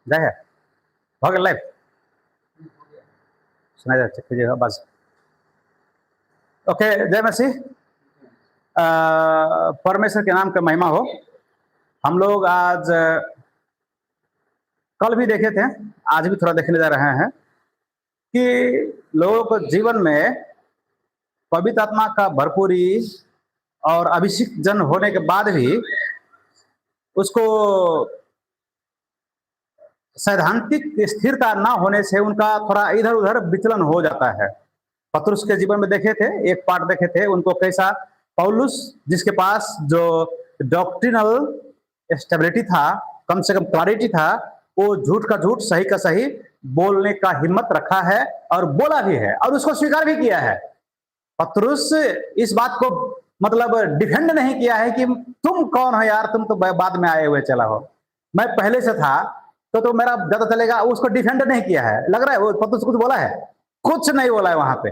जय है हो गया लाइव सुना जा चेक कीजिएगा बस। ओके, जय मसीह। परमेश्वर के नाम का महिमा हो। हम लोग आज कल भी देखे थे, आज भी थोड़ा देखने जा रहे हैं कि लोगों को जीवन में पवित्र आत्मा का भरपूरी और अभिषेक जन होने के बाद भी उसको सैद्धांतिक स्थिरता ना होने से उनका थोड़ा इधर उधर विचलन हो जाता है। पतरुस के जीवन में देखे थे, एक पार्ट देखे थे उनको कैसा पौलुस, जिसके पास जो डॉक्ट्रिनल स्टेबिलिटी था, कम से कम क्लैरिटी था, वो झूठ का झूठ सही का सही बोलने का हिम्मत रखा है और बोला भी है और उसको स्वीकार भी किया है। पतरुस इस बात को मतलब डिफेंड नहीं किया है कि तुम कौन हो यार, तुम तो बाद में आए हुए चला हो, मैं पहले से था तो मेरा ज्यादा चलेगा। उसको डिफेंड नहीं किया है। लग रहा है वो पतरुस कुछ बोला है? कुछ नहीं बोला है वहां पे।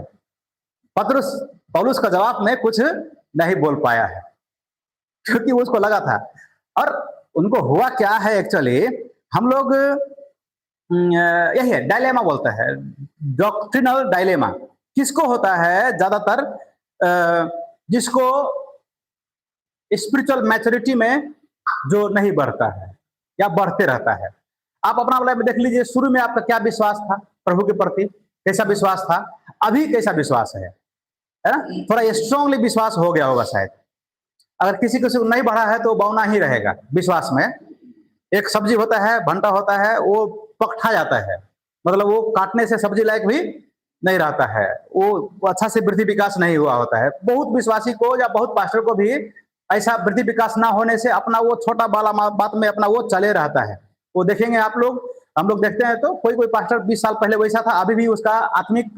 पतरुस पौलुस का जवाब में कुछ नहीं बोल पाया है क्योंकि उसको लगा था। और उनको हुआ क्या है एक्चुअली, हम लोग यही है डायलेमा बोलते हैं, डॉक्ट्रिनल डायलेमा। किसको होता है ज्यादातर? जिसको स्पिरिचुअल मैच्योरिटी में जो नहीं बढ़ता है या बढ़ते रहता है। आप अपना लाइफ में देख लीजिए, शुरू में आपका क्या विश्वास था प्रभु के प्रति, कैसा विश्वास था, अभी कैसा विश्वास है ना? थोड़ा स्ट्रांगली विश्वास हो गया होगा शायद। अगर किसी को नहीं बढ़ा है तो बौना ही रहेगा विश्वास में। एक सब्जी होता है, भंटा होता है, वो पकठा जाता है, मतलब वो काटने से सब्जी लायक भी नहीं रहता है, वो अच्छा से वृद्धि विकास नहीं हुआ होता है। बहुत विश्वासी को या बहुत पास्टर को भी ऐसा वृद्धि विकास ना होने से अपना वो छोटा वाला बात में अपना वो चले रहता है। वो देखेंगे आप लोग, हम लोग देखते हैं तो कोई कोई पास्टर 20 साल पहले वैसा था, अभी भी उसका आत्मिक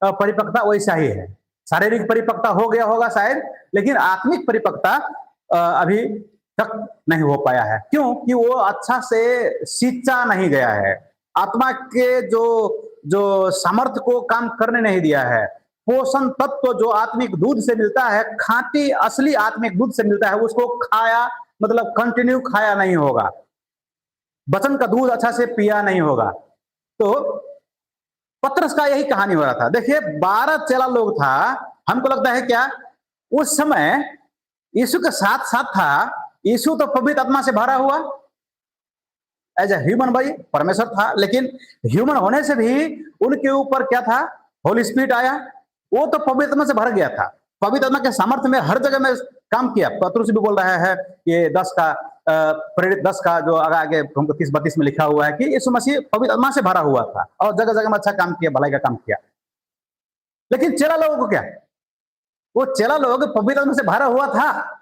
परिपक्वता वैसा ही है। शारीरिक परिपक्वता हो गया होगा शायद, लेकिन आत्मिक परिपक्वता अभी तक नहीं हो पाया है। क्यों? कि वो अच्छा से सींचा नहीं गया है, आत्मा के जो सामर्थ्य को काम करने नहीं दिया है। पोषण तत्व जो आत्मिक दूध से मिलता है, खांटी असली आत्मिक दूध से मिलता है, उसको खाया मतलब कंटिन्यू खाया नहीं होगा, वचन का दूध अच्छा से पिया नहीं होगा। तो पतरस का यही कहानी हो रहा था। देखिए 12 चेला लोग था, हमको लगता है क्या उस समय यीशु के साथ साथ था। यीशु तो पवित्र आत्मा से भरा हुआ एज ए ह्यूमन भाई, परमेश्वर था, लेकिन ह्यूमन होने से भी उनके ऊपर क्या था? होली स्पिरिट आया, वो तो पवित्र आत्मा से भर गया था। पवित्र आत्मा के सामर्थ्य में हर जगह में काम किया। पतरुस भी बोल रहा है ये 10 का प्रेरित 10 का जो आगे हमको 30-32 में लिखा हुआ है कि यीशु मसीह पवित्र आत्मा से भरा हुआ था और जगह जगह में अच्छा काम किया, भलाई का काम किया। लेकिन चेला लोगों को क्या? वो चेला लोग पवित्र आत्मा से भरा हुआ था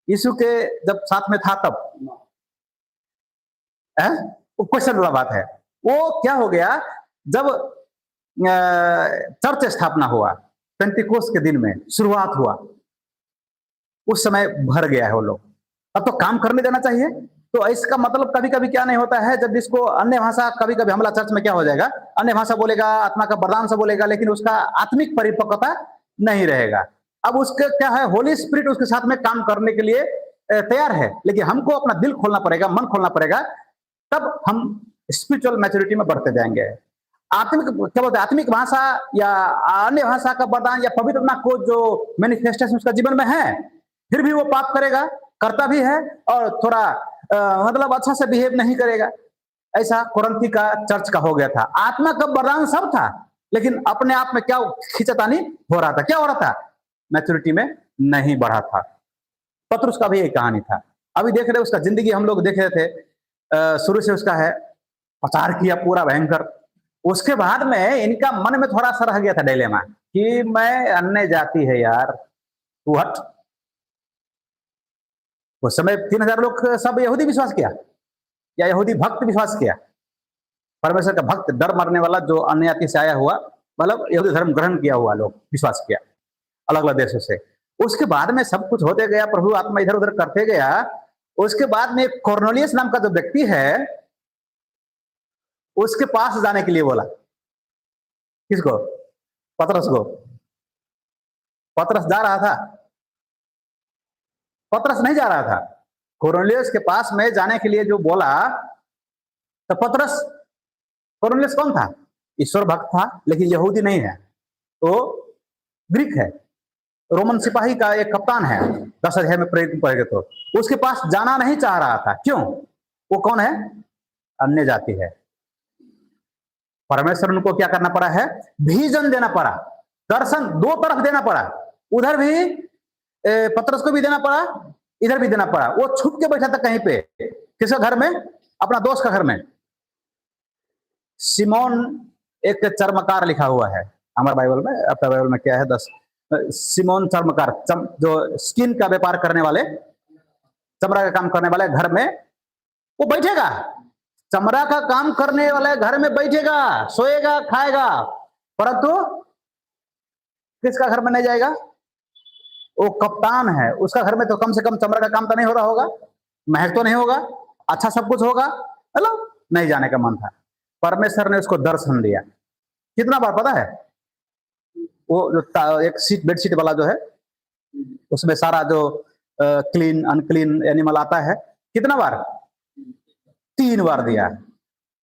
यीशु के जब साथ में था तब। वो क्वेश्चन वाला बात है। वो क्या हो गया जब चर्च स्थापना हुआ, पेंटिकोस्ट के दिन में शुरुआत हुआ, उस समय भर गया है वो लोग। अब तो काम करने देना चाहिए। तो इसका मतलब कभी कभी क्या नहीं होता है, जब इसको अन्य भाषा कभी कभी हमला चर्च में क्या हो जाएगा, अन्य भाषा बोलेगा, आत्मा का वरदान से बोलेगा, लेकिन उसका आत्मिक परिपक्वता नहीं रहेगा। अब उसके क्या है, होली स्पिरिट उसके साथ में काम करने के लिए तैयार है, लेकिन हमको अपना दिल खोलना पड़ेगा, मन खोलना पड़ेगा, तब हम स्पिरिचुअल मैच्योरिटी में बढ़ते जाएंगे। आत्मिक क्या बोलते हैं, आत्मिक भाषा या अन्य भाषा का वरदान या पवित्र आत्मा को जो मैनिफेस्टेशन उसका जीवन में है, फिर भी वो पाप करेगा, करता भी है, और थोड़ा मतलब अच्छा से बिहेव नहीं करेगा। ऐसा कुरंथी का चर्च का हो गया था। आत्मा का वरदान सब था, लेकिन अपने आप में क्या खींचतानी हो रहा था, क्या हो रहा था? मैच्योरिटी में नहीं बढ़ा था। पतरुस का भी यही कहानी था। अभी देख रहे उसका जिंदगी हम लोग देख रहे थे, शुरू से उसका है प्रचार किया पूरा भयंकर। उसके बाद में इनका मन में थोड़ा सा रह गया था डिलेमा कि मैं अन्य जाति है यार, तू हट। उस समय 3000 लोग सब यहूदी विश्वास किया या यहूदी भक्त विश्वास किया। परमेश्वर का भक्त, डर मारने वाला, जो अन्य जाति से आया हुआ, मतलब यहूदी धर्म ग्रहण किया हुआ लोग विश्वास किया अलग अलग देशों से। उसके बाद में सब कुछ होते गया, प्रभु आत्मा इधर उधर करते गया। उसके बाद में कॉर्नेलियस नाम का जो व्यक्ति है, उसके पास जाने के लिए बोला। किसको? पतरस को। पतरस जा रहा था? पतरस नहीं जा रहा था। कॉर्नेलियस के पास में जाने के लिए जो बोला, तो पतरस कोर्नेलियस कौन था? ईश्वर भक्त था, लेकिन यहूदी नहीं है, तो ग्रीक है, रोमन सिपाही का एक कप्तान है। 10 अध्याय में प्रेरित पढ़ेंगे तो उसके पास जाना नहीं चाह रहा था। क्यों? वो कौन है? अन्य जाति है। परमेश्वर उनको क्या करना पड़ा है? विजन देना पड़ा, दर्शन दो तरफ देना पड़ा। उधर भी पतरस को भी देना पड़ा, इधर भी देना पड़ा। वो छुप के बैठा था कहीं पे, किसके घर में? अपना दोस्त का घर में। सिमोन एक चर्मकार लिखा हुआ है हमारे बाइबल में। आपका बाइबल में क्या है? 10 सिमोन चर्मकार, जो स्किन का व्यापार करने वाले, चमड़ा का काम करने वाले घर में वो बैठेगा। चमड़ा का काम करने वाले घर में बैठेगा, सोएगा, खाएगा, परंतु किसका घर में नहीं जाएगा? वो कप्तान है, उसका घर में तो कम से कम चमड़ा का काम तो नहीं हो रहा होगा, महक तो नहीं होगा, अच्छा सब कुछ होगा, हेलो, नहीं जाने का मन था। परमेश्वर ने उसको दर्शन दिया। कितना बार पता है? वो जो एक सीट, बेडशीट वाला जो है, उसमें सारा जो क्लीन अनक्लीन एनिमल आता है, कितना बार? 3 बार दिया।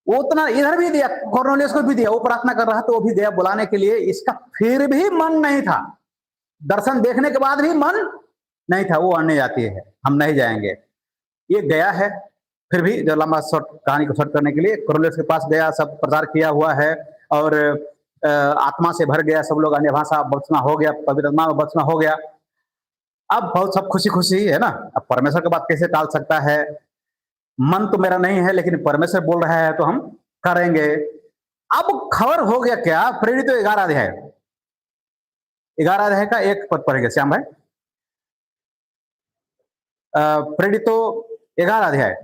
वो उतना इधर भी दिया, कॉर्नेलियस को भी दिया। वो प्रार्थना कर रहा था, वो भी दिया बुलाने के लिए। इसका फिर भी मन नहीं था, दर्शन देखने के बाद भी मन नहीं था। वो अन्य जाति है, हम नहीं जाएंगे। ये गया है, फिर भी जो लंबा शॉर्ट कहानी को शॉर्ट करने के लिए कॉर्नेलियस के पास गया, सब प्रचार किया हुआ है और आत्मा से भर गया। सब लोग अन्य भाषा बचना हो गया, पवित्र आत्मा में बचना हो गया। अब बहुत सब खुशी खुशी है ना। अब परमेश्वर की बात कैसे टाल सकता है? मन तो मेरा नहीं है, लेकिन परमेश्वर बोल रहा है तो हम करेंगे। अब खबर हो गया क्या? प्रेरित 11 अध्याय, 11 अध्याय का 1 पद पढ़ेंगे श्याम भाई। प्रेरित 11 अध्याय,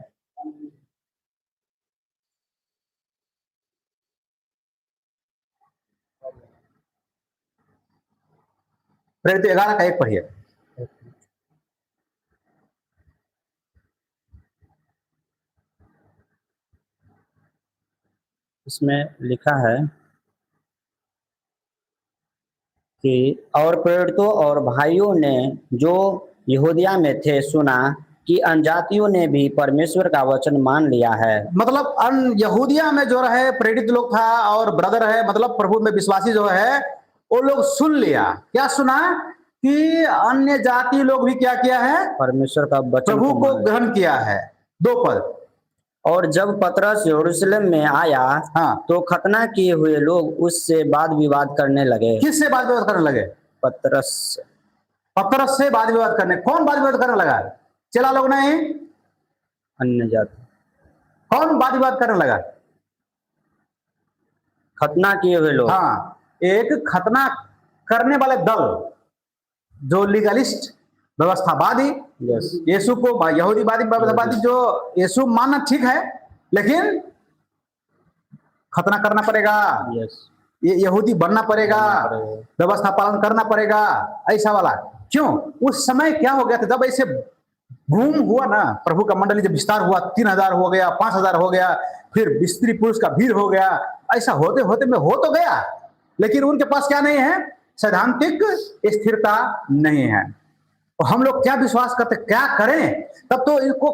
प्रेरित 11 का 1 पढ़िए। इसमें लिखा है कि और प्रेरितों और भाइयों ने जो यहूदिया में थे सुना कि अन्यजातियों ने भी परमेश्वर का वचन मान लिया है। मतलब यहूदिया में जो रहे प्रेरित लोग था और ब्रदर है, मतलब प्रभु में विश्वासी जो है, वो लोग सुन लिया। क्या सुना? कि अन्य जाति लोग भी क्या किया है? परमेश्वर का वचन प्रभु को ग्रहण किया है। 2 पद। और जब पतरस यरूशलेम में आया, हाँ, तो खतना किए हुए लोग उससे वाद विवाद करने लगे। किससे वाद विवाद करने लगे? पतरस से वाद विवाद करने। कौन वाद विवाद करने लगा? चेला लोग नहीं, अन्य जाति। कौन वाद विवाद करने लगा? खतना किए हुए लोग। हाँ, एक खतना करने वाले दल, जो लीगलिस्ट, व्यवस्थावादी, यीशु को यहूदीवादी, व्यवस्थावादी, जो यीशु मानना ठीक है, लेकिन खतना करना पड़ेगा, ये यहूदी बनना पड़ेगा, व्यवस्था पालन करना पड़ेगा, ऐसा वाला। क्यों? उस समय क्या हो गया था? जब ऐसे बूम हुआ ना, प्रभु का मंडली जब विस्तार हुआ, 3000 हो गया, 5000 हो गया, फिर स्त्री पुरुष का भीड़ हो गया, ऐसा होते होते में हो तो गया, लेकिन उनके पास क्या नहीं है? सैद्धांतिक स्थिरता नहीं है। तो हम लोग क्या विश्वास करते, क्या करें? तब तो इनको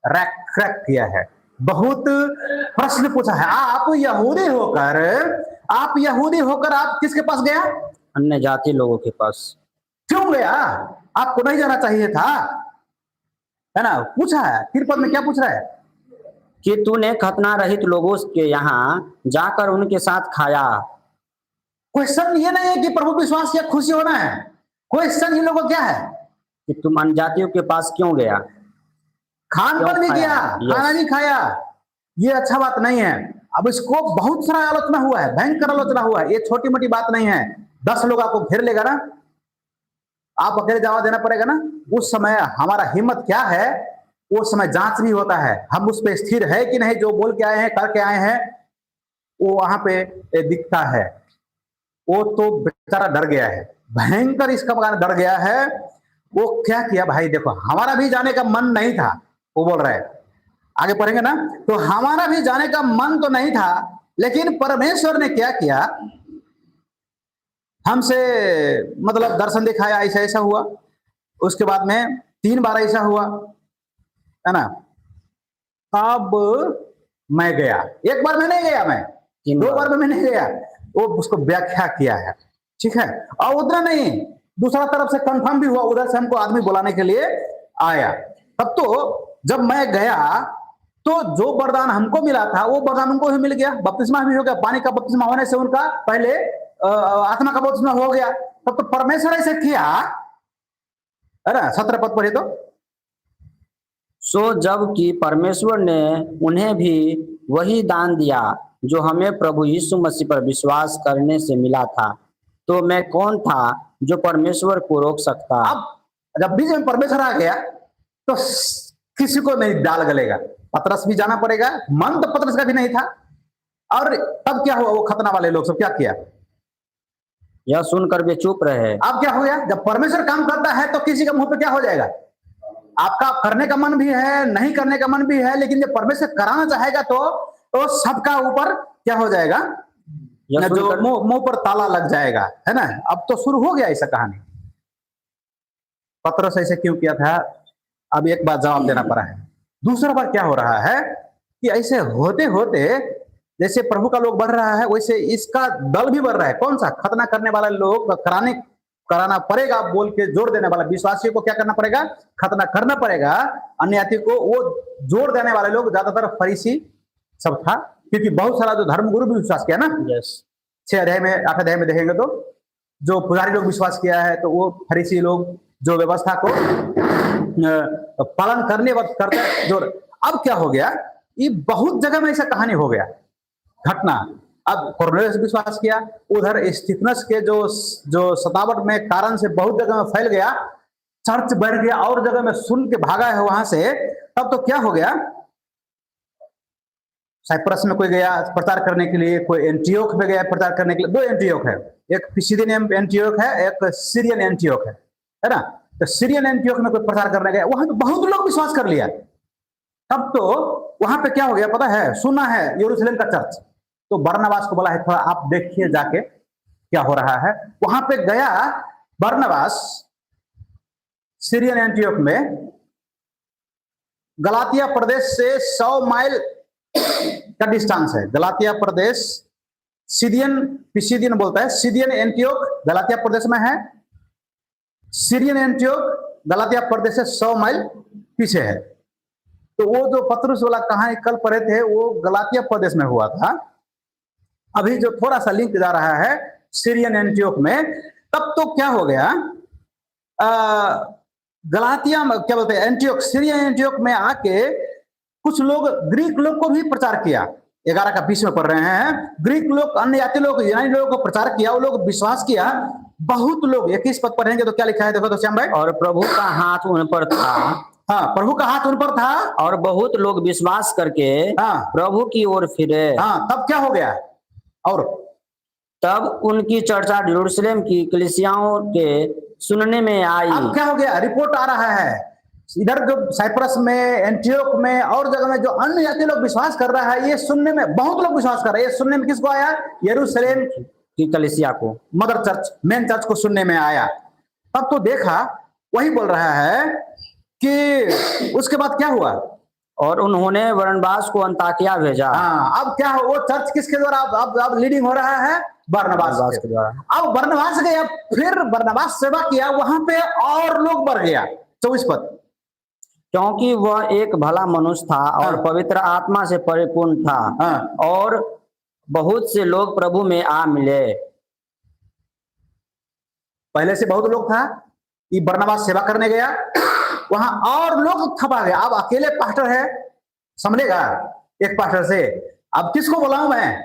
क्रैक किया है, बहुत प्रश्न पूछा है। आप यहूदी होकर आप किसके पास गया? अन्य जाति लोगों के पास। क्यों गया? आपको नहीं जाना चाहिए था, है ना? पूछा है, फिर पद में क्या पूछ रहा है? कि तूने खतना रहित लोगों के यहाँ जाकर उनके साथ खाया। क्वेश्चन ये नहीं है कि प्रभु विश्वास या खुशी होना है। क्वेश्चन इन लोगों क्या है? कि तुम अन्य जातियों के पास क्यों गया? खान पर भी गया, खाना नहीं खाया, ये अच्छा बात नहीं है। अब इसको बहुत सारा आलोचना हुआ है, भयंकर आलोचना हुआ है। ये छोटी मोटी बात नहीं है। 10 लोग आपको घेर लेगा ना, आप अकेले जवाब देना पड़ेगा ना। उस समय हमारा हिम्मत क्या है? उस समय जांच भी होता है, हम उस पर स्थिर है कि नहीं। जो बोल के आए हैं, करके आए हैं, वो वहां पे दिखता है। वो तो बेचारा डर गया है, भयंकर इसका मकान डर गया है। वो क्या किया भाई? देखो, हमारा भी जाने का मन नहीं था, वो बोल रहा है, आगे पढ़ेंगे ना। तो हमारा भी जाने का मन तो नहीं था, लेकिन परमेश्वर ने क्या किया? हमसे मतलब दर्शन दिखाया, ऐसा ऐसा हुआ। उसके बाद में 3 बार ऐसा हुआ, है ना। अब मैं गया, एक बार में नहीं गया मैं, 2 बार में मैं नहीं गया, वो उसको व्याख्या किया है, ठीक है। और उतना नहीं, दूसरा तरफ से कंफर्म भी हुआ, उधर से हमको आदमी बुलाने के लिए आया। तब तो जब मैं गया तो जो वरदान हमको मिला था वो वरदान उनको भी मिल गया, बपतिस्मा भी हो गया, पानी का बपतिस्मा होने से उनका पहले आत्मा का बपतिस्मा हो गया। तब तो परमेश्वर ऐसे किया, है ना। 17 पद पढ़े तो, सो जबकि परमेश्वर ने उन्हें भी वही दान दिया जो हमें प्रभु यीशु मसीह पर विश्वास करने से मिला था, तो मैं कौन था जो परमेश्वर को रोक सकता। अब जब बीच में परमेश्वर आ गया तो किसी को नहीं डाल गलेगा, पतरस भी जाना पड़ेगा, मन तो पतरस का भी नहीं था। और तब क्या हुआ, वो खतना वाले लोग सब क्या किया, यह सुनकर वे चुप रहे। अब क्या हो गया, जब परमेश्वर काम करता है तो किसी के मुंह पे क्या हो जाएगा, आपका करने का मन भी है, नहीं करने का मन भी है, लेकिन जब परमेश्वर कराना चाहेगा तो सबका ऊपर क्या हो जाएगा, जो मुंह पर ताला लग जाएगा, है ना। अब तो शुरू हो गया ऐसा कहानी। पतरस ऐसे क्यों किया था, अब एक बात जवाब देना पड़ा है। दूसरा बार क्या हो रहा है कि ऐसे होते होते जैसे प्रभु का लोग बढ़ रहा है, वैसे इसका दल भी बढ़ रहा है। कौन सा, खतना करने वाला लोग कराना पड़ेगा बोल के जोर देने वाला विश्वासियों को क्या करना पड़ेगा, खतना करना पड़ेगा। अन्य जाति को वो जोर देने वाले लोग ज्यादातर फरीसी सब था, क्योंकि बहुत सारा जो धर्मगुरु भी विश्वास किया ना। 6 अध्याय में 8 अध्याय में देखेंगे तो जो पुजारी लोग विश्वास किया है, तो वो फरीसी लोग जो व्यवस्था को पालन करने वक्त करते जोर। अब क्या हो गया, ये बहुत जगह में ऐसा कहानी हो गया, घटना। अब कुरनेलियुस विश्वास किया, उधर स्तिफनस के जो सतावट में कारण से बहुत जगह में फैल गया, चर्च बढ़ गया और जगह में सुन के भागा है वहां से। तब तो क्या हो गया, साइप्रस में कोई गया प्रचार करने के लिए, कोई एंटियोक में गया प्रचार करने के लिए। 2 एंटियोक है, एक पिसिदियन एंटियोक है, एक सीरियन एंटियोक है ना। तो सीरियन एंटियोक में कोई प्रचार करने गया, वहां तो बहुत लोग विश्वास कर लिया। तब तो वहां पे क्या हो गया पता है, सुना है यरूशलेम का चर्च, तो बरनबास को बोला है थोड़ा आप देखिए जाके क्या हो रहा है। वहां पे गया बरनबास, सीरियन एंटियोक में, गलातिया प्रदेश से 100 माइल का डिस्टेंस है। गलातिया प्रदेश पिसिदियन बोलता है, सीरियन एंटियोक गलातिया प्रदेश में है, सीरियन एंटियोक गलातिया प्रदेश से 100 माइल पीछे है। तो वो जो पतरस वाला कहानी कल पढ़े थे वो गलातिया प्रदेश में हुआ था। अभी जो थोड़ा सा लिंक जा रहा है सीरियन एंटियोक में। तब तो क्या हो गया, गलातिया में क्या बोलते हैं, एंटियोक, सीरियन एंटियोक में आके कुछ लोग ग्रीक लोग को भी प्रचार किया। 11 का 20 में पढ़ रहे हैं, ग्रीक लोग, अन्य जाति लोग, यूनानी लोगों को प्रचार किया, वो लोग विश्वास किया। बहुत लोग 21 पद पढ़ेंगे तो क्या लिखा है, देखो तो श्याम भाई। और प्रभु का हाथ उन पर था, हाँ, प्रभु का हाथ उन पर था, और बहुत लोग विश्वास करके हाँ, प्रभु की ओर फिरे। हाँ, तब क्या हो गया, और तब उनकी चर्चा यरूशलेम की कलीसियाओं के सुनने में आई। अब क्या हो गया, रिपोर्ट आ रहा है इधर जो साइप्रस में, एंटियोक में और जगह में जो अन्य जाति लोग विश्वास कर रहा है, ये सुनने में बहुत लोग विश्वास कर रहे हैं। ये सुनने में किसको आया, यरूशलेम की कलीसिया को, मदर चर्च, मेन चर्च को सुनने में आया। तब तो देखा, वही बोल रहा है कि उसके बाद क्या हुआ, और उन्होंने बरनबास को अंताकिया भेजा। हाँ, अब क्या हो, वो चर्च किसके द्वारा अब लीडिंग हो रहा है, बरनबास के द्वारा। अब बरनबास गया, फिर बरनबास सेवा किया, वहां पे और लोग बढ़ गया। 24 पद, क्योंकि वह एक भला मनुष्य था और पवित्र आत्मा से परिपूर्ण था, और बहुत से लोग प्रभु में आ मिले। पहले से बहुत लोग था, ये बरनबास सेवा करने गया, वहां और लोग थपा गया। अब अकेले पास्टर है, संभलेगा एक पास्टर से, अब किसको बुलाऊं मैं,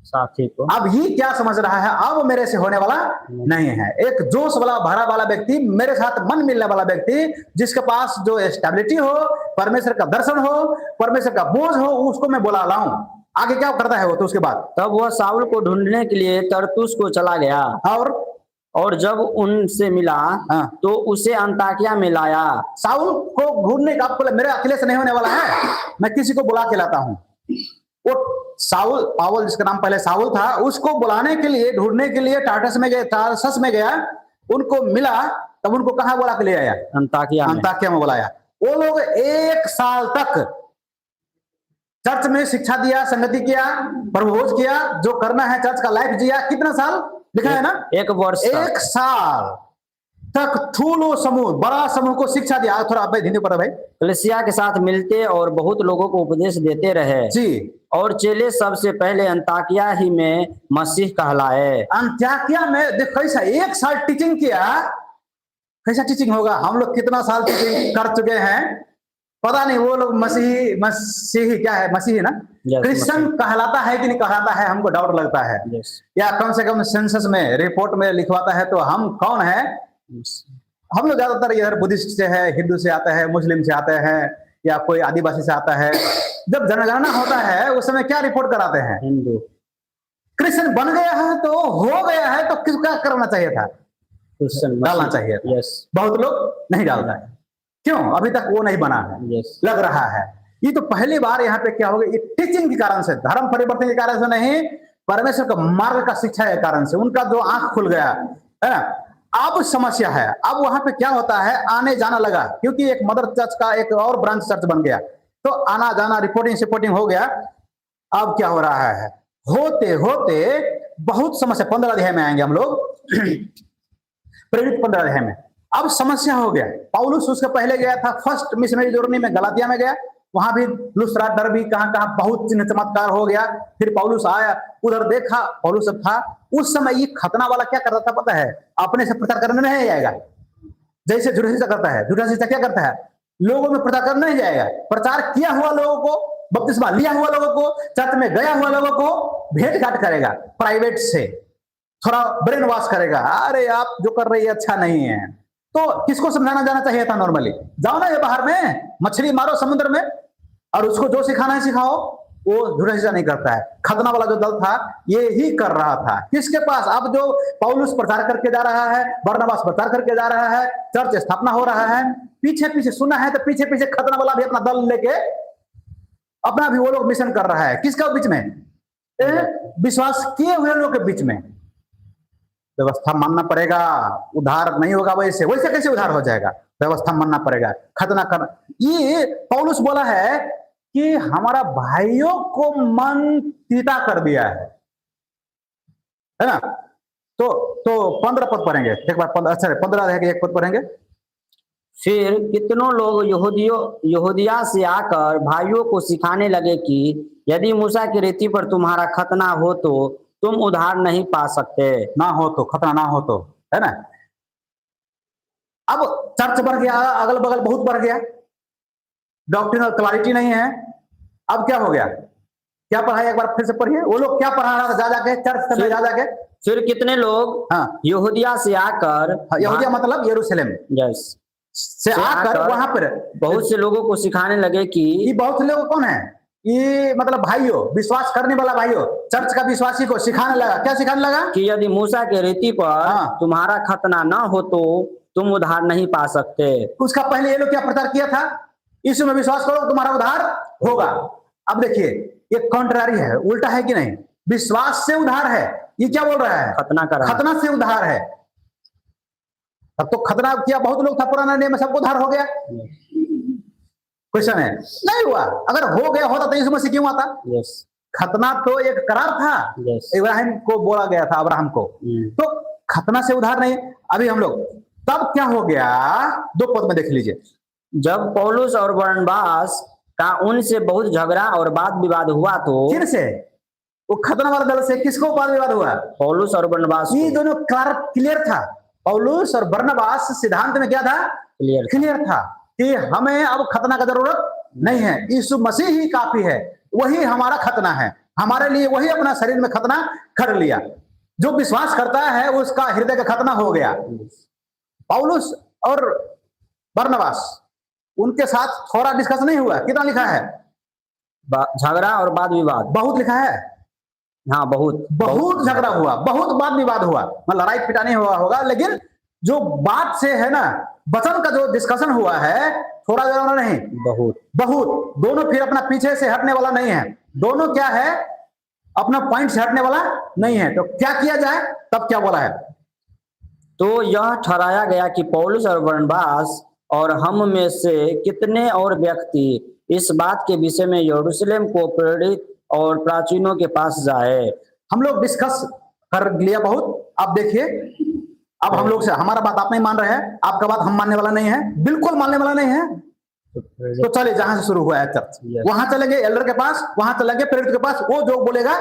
साथी को। अब ये क्या समझ रहा है, अब मेरे से होने वाला नहीं है। एक जोश वाला, भरा वाला व्यक्ति, मेरे साथ मन मिलने वाला व्यक्ति, जिसके पास जो स्टेबिलिटी हो, परमेश्वर का दर्शन हो, परमेश्वर का बोझ हो, उसको मैं बुला लाऊं। आगे क्या करता है वो, तो उसके बाद तब वह शाऊल को ढूंढने के लिए तरसुस को चला गया, और जब उनसे मिला तो उसे अंताकिया में लाया। शाऊल को ढूंढने का, आपको मेरे अकेले से नहीं होने वाला है, मैं किसी को बुला के लाता हूं। वो शाऊल, पावल जिसका नाम पहले शाऊल था, उसको बुलाने के लिए, ढूंढने के लिए टारसस में गया, उनको मिला, तब उनको कहां बुला के ले आया, अंताकिया में बुलाया। वो लोग 1 साल तक चर्च में शिक्षा दिया, संगति किया, प्रभुभोज किया, जो करना है चर्च का लाइफ जिया। कितना साल लिखा है ना? एक वर्ष तक। 1 साल तक ठूलो समूह, बड़ा समूह को शिक्षा दिया। थोड़ा आप हिंदी पर भाई। कलीसिया के साथ मिलते और बहुत लोगों को उपदेश देते रहे जी। और चेले सबसे पहले अंताकिया ही में मसीह कहलाए। अंत्योकिया में देख कैसा 1 साल टीचिंग किया। कैसा टीचिंग होगा? हम लोग कितना साल टीचिंग कर चुके हैं पता नहीं। वो लोग मसीही क्या है? मसीही ना? Yes, क्रिश्चियन कहलाता है कि नहीं कहलाता है, हमको डाउट लगता है। Yes. या कम से कम सेंसस में रिपोर्ट में लिखवाता है तो हम कौन है? हम लोग ज्यादातर इधर बुद्धिस्ट से है, हिंदू से आता है, मुस्लिम से आते हैं, या कोई आदिवासी से आता है। जब जनगणना होता है उस समय क्या रिपोर्ट कराते हैं? हिंदू। क्रिश्चियन बन गया है तो हो गया है तो किस क्या करना चाहिए था? क्रिश्चियन डालना चाहिए था। यस। बहुत लोग नहीं डालता है। क्यों? अभी तक वो नहीं बना है। यस। लग रहा है ये तो पहली बार यहाँ पे क्या होगा, ये टीचिंग के कारण से, धर्म परिवर्तन के कारण से नहीं, परमेश्वर का मार्ग का शिक्षा के कारण से उनका जो आंख खुल गया है ना। अब समस्या है, अब वहां पे क्या होता है, आने जाना लगा, क्योंकि एक मदर चर्च का एक और ब्रांच चर्च बन गया, तो आना जाना रिपोर्टिंग हो गया। अब क्या हो रहा है, होते होते बहुत समस्या। 15 अध्याय में आएंगे हम लोग प्रेरित 15 अध्याय में। अब समस्या हो गया। पौलुस उसके पहले गया था फर्स्ट मिशनरी जर्नी में, गलातिया में गया, वहां भी लुस्त्रा डरबी कहां कहां बहुत चिन्ह चमत्कार हो गया। फिर पौलुस आया, उधर देखा पौलुस था। उस समय ये खतना वाला क्या करता था पता है? अपने से प्रचार करने नहीं जाएगा, जैसे झूठा शिक्षा करता है। झूठा शिक्षा क्या करता है? लोगों में प्रचार करने नहीं जाएगा। प्रचार किया हुआ लोगों को, बपतिस्मा लिया हुआ लोगों को, चर्च में गया हुआ लोगों को भेंट घाट करेगा, प्राइवेट से थोड़ा ब्रेन वॉश करेगा। अरे आप जो कर रही है अच्छा नहीं है। तो किसको समझाना जाना चाहिए था? नॉर्मली जाओ ना ये बाहर में मछली मारो समुद्र में, और उसको जो सिखाना है सिखाओ। वो झूठा शिक्षा नहीं करता है। खतना वाला जो दल था ये ही कर रहा था। किसके पास? अब जो पौलुस प्रचार करके जा रहा है, बरनबास प्रचार करके जा रहा है, चर्च स्थापना हो रहा है, पीछे पीछे सुना है तो पीछे पीछे खतना वाला भी अपना दल लेके अपना भी वो लोग मिशन कर रहा है। किसका बीच में? विश्वास किए हुए लोग के बीच में। व्यवस्था मानना पड़ेगा, उधार नहीं होगा। वैसे वैसे कैसे उधार हो जाएगा? व्यवस्था मानना पड़ेगा, खतना करना। ये पौलुस बोला है कि हमारा भाइयों को मन तीता कर दिया है ना। तो 15 पद पढ़ेंगे एक बार। 15 अध्याय के 1 पद पढ़ेंगे। फिर कितनों लोग यहूदिया से आकर भाइयों को सिखाने लगे कि यदि मूसा की रीति पर तुम्हारा खतना हो तो तुम उधार नहीं पा सकते। ना हो तो, खतना ना हो तो, है ना। अब चर्च बढ़ गया, अगल बगल बहुत बढ़ गया, डॉक्ट्रिनल क्लैरिटी नहीं है। अब क्या हो गया? क्या पढ़ाया? एक बार फिर से पढ़िए। वो लोग क्या पढ़ा रहा था जा जाके चर्च में जा जाके? फिर कितने लोग हाँ, यहूदिया से आकर, यहूदिया मतलब यरूशलेम यस, से आकर वहां पर बहुत से लोगों को सिखाने लगे कि ये बहुत से लोग कौन है? ये मतलब भाइयों, विश्वास करने वाला भाइयों, चर्च का विश्वासी को सिखाने लगा। क्या सिखाने लगा? कि यदि मूसा के रीति पर हाँ। तुम्हारा खतना ना हो तो तुम उधार नहीं पा सकते। उसका पहले ये लोग क्या प्रचार किया था? यीशु में विश्वास करो तुम्हारा उधार होगा। अब देखिए ये कॉन्ट्रारी है, उल्टा है कि नहीं? विश्वास से उधार है, ये क्या बोल रहा है? खतना कर, खतना से उधार है। अब तो खतना किया बहुत लोग था पुराना नियम में, सबको उधार हो गया। क्वेश्चन है, नहीं हुआ। अगर हो गया होता तो यीशु मसीह क्यों आता? यस। खतना तो एक करार था, इब्राहिम को बोला गया था, अब्राहम को। तो खतना से उधार नहीं। अभी हम लोग तब क्या हो गया? 2 पद में देख लीजिए। जब पौलुस और बरनबास का उनसे बहुत झगड़ा और वाद विवाद हुआ तो फिर से वो खतना वाला दल से किसको वाद विवाद हुआ? पौलुस और बरनबास। ये दोनों क्लियर था। पौलुस और बरनबास सिद्धांत में क्या था? क्लियर था कि हमें अब खतना का जरूरत नहीं है, यीशु मसीह ही काफी है, वही हमारा खतना है, हमारे लिए वही अपना शरीर में खतना कर लिया। जो विश्वास करता है उसका हृदय का खतना हो गया। पौलुस और बरनबास उनके साथ थोड़ा डिस्कशन नहीं हुआ। कितना लिखा है? झगड़ा और वाद विवाद बहुत लिखा है। हाँ, बहुत झगड़ा हुआ, बहुत वाद विवाद हुआ, मतलब लड़ाई पिटानी हुआ होगा, लेकिन जो बात से है ना, वचन का जो डिस्कशन हुआ है, थोड़ा जरा नहीं, बहुत। दोनों फिर अपना पीछे से हटने वाला नहीं है। दोनों क्या है? अपना पॉइंट से हटने वाला नहीं है। तो क्या किया जाए? तब क्या बोला है? तो यह ठहराया गया कि पौलुस और बरनबास और हम में से कितने और व्यक्ति इस बात के विषय में यरूशलेम को प्रेरित और प्राचीनों के पास जाए। हम लोग डिस्कस कर लिया बहुत। अब देखिए, अब हम लोग से हमारा बात आप नहीं मान रहे हैं, आपका बात हम मानने वाला नहीं है, बिल्कुल मानने वाला नहीं है। तो चलिए जहां से शुरू हुआ है चर्च, वहां चलेंगे एल्डर के पास, वहां चलेंगे प्रेरित के पास, वो जो बोलेगा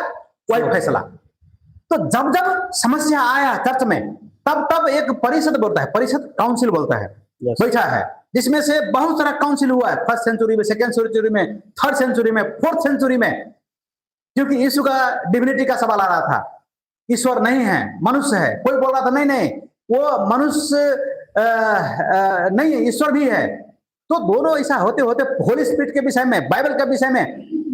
वही फैसला। तो जब जब समस्या आया चर्च में, तब तब एक परिषद बोलता है, परिषद काउंसिल बोलता है, बैठा है, जिसमें से बहुत सारा काउंसिल हुआ है, फर्स्ट सेंचुरी में, सेकेंड सेंचुरी में, थर्ड सेंचुरी में, फोर्थ सेंचुरी में, क्योंकि यीशु का डिविनिटी का सवाल आ रहा था। ईश्वर नहीं है, मनुष्य है। कोई बोल रहा था नहीं नहीं वो मनुष्य नहीं है, ईश्वर भी है। तो दोनों ऐसा होते होते होली स्पिरिट के विषय में, बाइबल के विषय में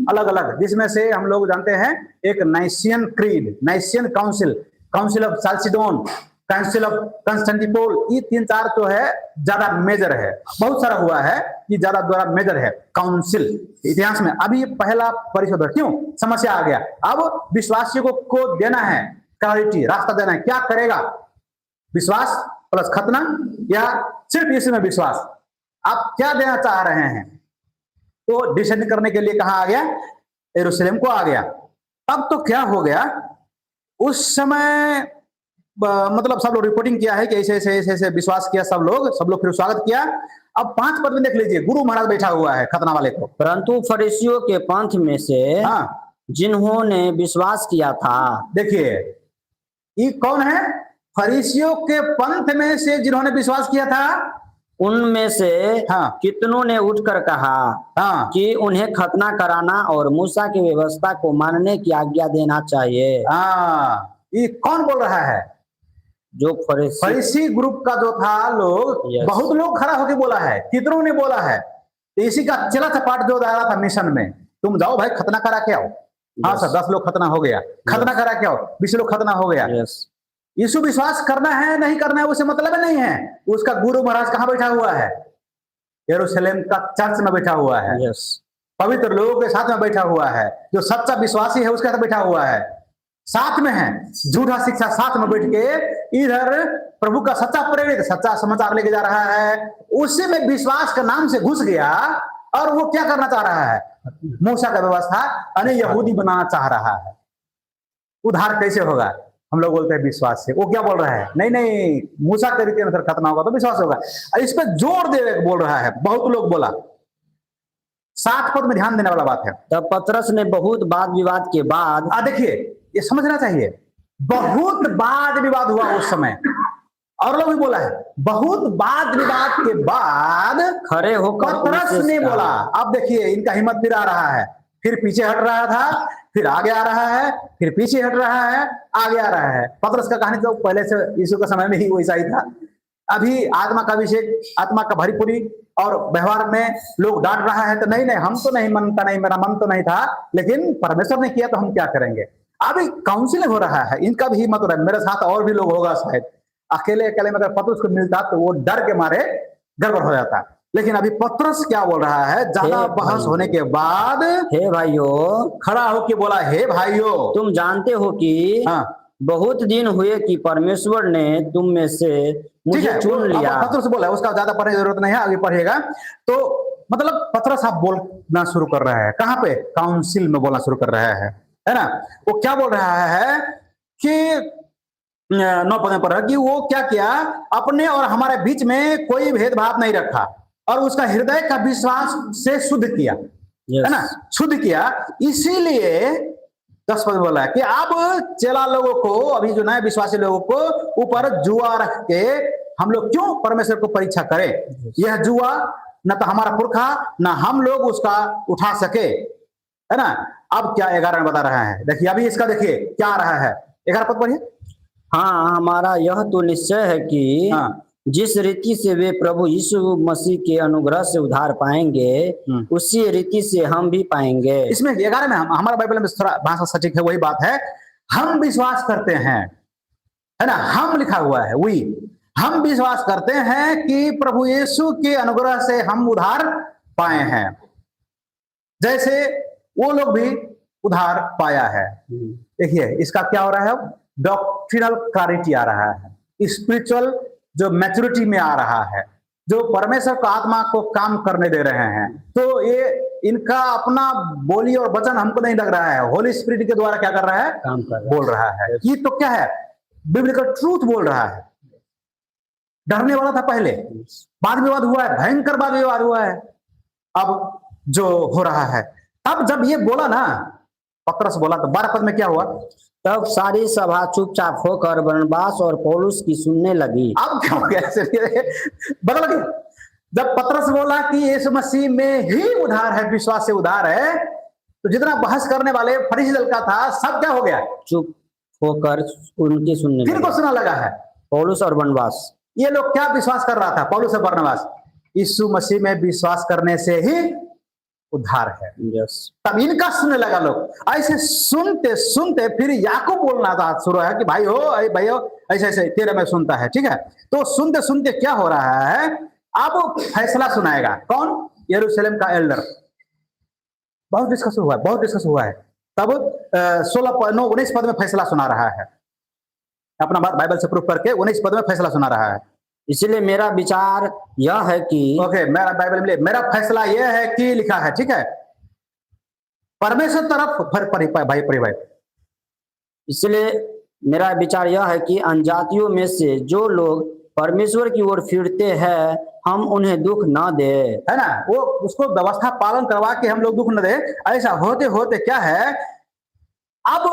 अलग अलग, जिसमें से हम लोग जानते हैं एक Nicene creed, Nicene council, council of Chalcedon, council of Constantinople, ये 3-4 जो है ज्यादा मेजर है। बहुत सारा हुआ है, ये ज्यादा द्वारा मेजर है काउंसिल इतिहास में। अभी पहला परिषद, क्यों समस्या आ गया। अब विश्वासियों को देना है क्लैरिटी, रास्ता देना है, क्या करेगा, विश्वास प्लस खतना या सिर्फ यीशु में विश्वास, आप क्या देना चाह रहे हैं। तो डिसाइड करने के लिए कहां आ गया, यरूशलेम को आ गया। अब तो क्या हो गया, उस समय मतलब सब लोग रिपोर्टिंग किया है कि ऐसे ऐसे ऐसे ऐसे विश्वास किया, सब लोग फिर स्वागत किया। अब 5 पद में देख लीजिए, गुरु महाराज बैठा हुआ है खतना वाले को। परंतु फरीसियों के पंथ में से हाँ, जिन्होंने विश्वास किया था, देखिए ये कौन है, फरीसियों के पंथ में से जिन्होंने विश्वास किया था, उनमें से हाँ, कितनों ने उठकर कहा हाँ, कि उन्हें खतना कराना और मूसा की व्यवस्था को मानने की आज्ञा देना चाहिए। हाँ, ये कौन बोल रहा है, जो फरीसी फरीसी ग्रुप का जो था लोग, Yes. बहुत लोग खड़ा होकर बोला है, कितनों ने बोला है। तो इसी का चला चपाट जो दायरा था मिशन में, तुम जाओ भाई खतना करा के आओ। हाँ सर, 10 लोग खतना हो गया, खतना करा के आओ, 20 लोग खतना हो गया। यस, यीशु विश्वास करना है नहीं करना है उसे मतलब नहीं है। उसका गुरु महाराज कहाँ बैठा हुआ है, यरूशलेम का चर्च में बैठा हुआ है, यस, पवित्र लोगों के साथ में बैठा हुआ है, जो सच्चा विश्वासी है उसके साथ बैठा हुआ है, साथ में है। झूठा शिक्षा साथ में बैठ के इधर प्रभु का सच्चा प्रेरित सच्चा समाचार लेके जा रहा है, उसी में विश्वास के नाम से घुस गया और वो क्या करना चाह रहा है, मूसा का व्यवस्था यानी यहूदी बनाना चाह रहा है। उद्धार कैसे होगा, हम लोग बोलते हैं विश्वास से। वो क्या बोल रहा है, नहीं नहीं मूसा के रीति अनुसार खतना होगा तो विश्वास होगा। इस पर जोर दे बोल रहा है, बहुत लोग बोला। 7 पद में ध्यान देने वाला बात है। तब पतरस ने बहुत वाद विवाद के बाद, देखिए ये समझना चाहिए, बहुत वाद विवाद हुआ उस समय, और लोग भी बोला है, बहुत वाद विवाद के बाद खड़े होकर पतरस उनसे ने कहा। बोला। अब देखिए इनका हिम्मत फिर आ रहा है, फिर पीछे हट रहा था, फिर आगे आ रहा है, फिर पीछे हट रहा है, आगे आ रहा है। पतरस का कहानी तो पहले से यीशु के समय में ही वैसा ही था। अभी आत्मा का अभिषेक, आत्मा का भरीपूरी और व्यवहार में लोग डांट रहा है तो नहीं नहीं हम तो नहीं मनता, नहीं मेरा मन तो नहीं था, लेकिन परमेश्वर ने किया तो हम क्या करेंगे। अभी काउंसिलिंग हो रहा है, इनका भी हिम्मत हो रहा है, मेरे साथ और भी लोग होगा शायद। अकेले अकेले में अगर पतरस को मिलता तो वो डर के मारे गड़बड़ हो जाता। लेकिन अभी पतरस क्या बोल रहा है, ज्यादा बहस होने के बाद हे भाइयों, खड़ा होके बोला, हे भाइयों, तुम जानते हो कि हाँ बहुत दिन हुए कि परमेश्वर ने तुम में से ठीक मुझे है, चुन लिया। पतरस बोला, उसका ज्यादा पढ़ने की जरूरत नहीं है, आगे पढ़ेगा। तो मतलब पतरस आप बोलना शुरू कर रहा है, कहाँ पे, काउंसिल में बोलना शुरू कर रहा है ना। वो क्या बोल रहा है कि 9 पद में पढ़ रहा कि वो क्या किया, अपने और हमारे बीच में कोई भेदभाव नहीं रखा और उसका हृदय का विश्वास से शुद्ध किया, है ना, शुद्ध किया। इसीलिए 10 पद बोला कि अब चेला लोगों को, अभी जो नए विश्वासी लोगों को ऊपर जुआ रख के हम लोग क्यों परमेश्वर को परीक्षा करें। यह जुआ न तो हमारा पुरखा न हम लोग उसका उठा सके, है ना। अब क्या 11 में बता रहा है, देखिए अभी इसका देखिए क्या आ रहा है, 11 पद पढ़िए। हाँ, हमारा यह तो निश्चय है कि हाँ, जिस रीति से वे प्रभु यीशु मसीह के अनुग्रह से उद्धार पाएंगे, उसी रीति से हम भी पाएंगे। इसमें 11 में हमारा बाइबल में थोड़ा भाषा सटीक है, वही बात है, हम विश्वास करते हैं, है ना, हम लिखा हुआ है, वी, हम विश्वास करते हैं कि प्रभु यीशु के अनुग्रह से हम उद्धार पाए हैं, जैसे वो लोग भी उद्धार पाया है। देखिए इसका क्या हो रहा है, अब डॉक्ट्रिनल क्लैरिटी आ रहा है, स्पिरिचुअल जो मैच्योरिटी में आ रहा है, जो परमेश्वर का आत्मा को काम करने दे रहे हैं। तो ये इनका अपना बोली और वचन हमको नहीं लग रहा है, होली स्पिरिट के द्वारा क्या कर रहा है, काम कर रहा है। बोल रहा है। ये तो क्या है, बिब्लिकल ट्रूथ बोल रहा है। डरने वाला था पहले, वाद विवाद हुआ है, भयंकर वाद विवाद हुआ है अब जो हो रहा है। तब जब ये बोला ना, पतरस बोला, तो 12 पद में क्या हुआ, तब सारी सभा चुपचाप होकर बरनबास और पौलुस की सुनने लगी। अब क्या हो गया, चलिए बदल गया। जब पतरस बोला कि यीशु मसीह में ही उद्धार है, विश्वास से उद्धार है, तो जितना बहस करने वाले फरीसी दल का था, सब क्या हो गया, चुप होकर उनकी सुनने किन को लगे। सुना लगा है, पौलुस और बरनबास। ये लोग क्या विश्वास कर रहा था, पौलुस और बरनबास, यीशु मसीह में विश्वास करने से ही उद्धार है। यस। तब इनका सुनने लगा लोग। ऐसे सुनते सुनते फिर याकूब बोलना था शुरू है कि भाई हो, भाई हो, ऐसे ऐसे तेरे में सुनता है, ठीक है। तो सुनते सुनते क्या हो रहा है, अब फैसला सुनाएगा कौन, यरूशलेम का एल्डर। बहुत डिस्कस हुआ है, बहुत डिस्कस हुआ है। तब 19 पद में फैसला सुना रहा है, अपना बात बाइबल से प्रूफ करके 19 पद में फैसला सुना रहा है। इसलिए मेरा विचार यह है कि ओके, मेरा बाइबल में मेरा फैसला यह है कि लिखा है, ठीक है, परमेश्वर तरफ भाई। इसलिए मेरा विचार यह है कि अनजातियों में से जो लोग परमेश्वर की ओर फिरते हैं, हम उन्हें दुख न दे, है ना, वो उसको व्यवस्था पालन करवा के हम लोग दुख न दे। ऐसा होते होते क्या है, अब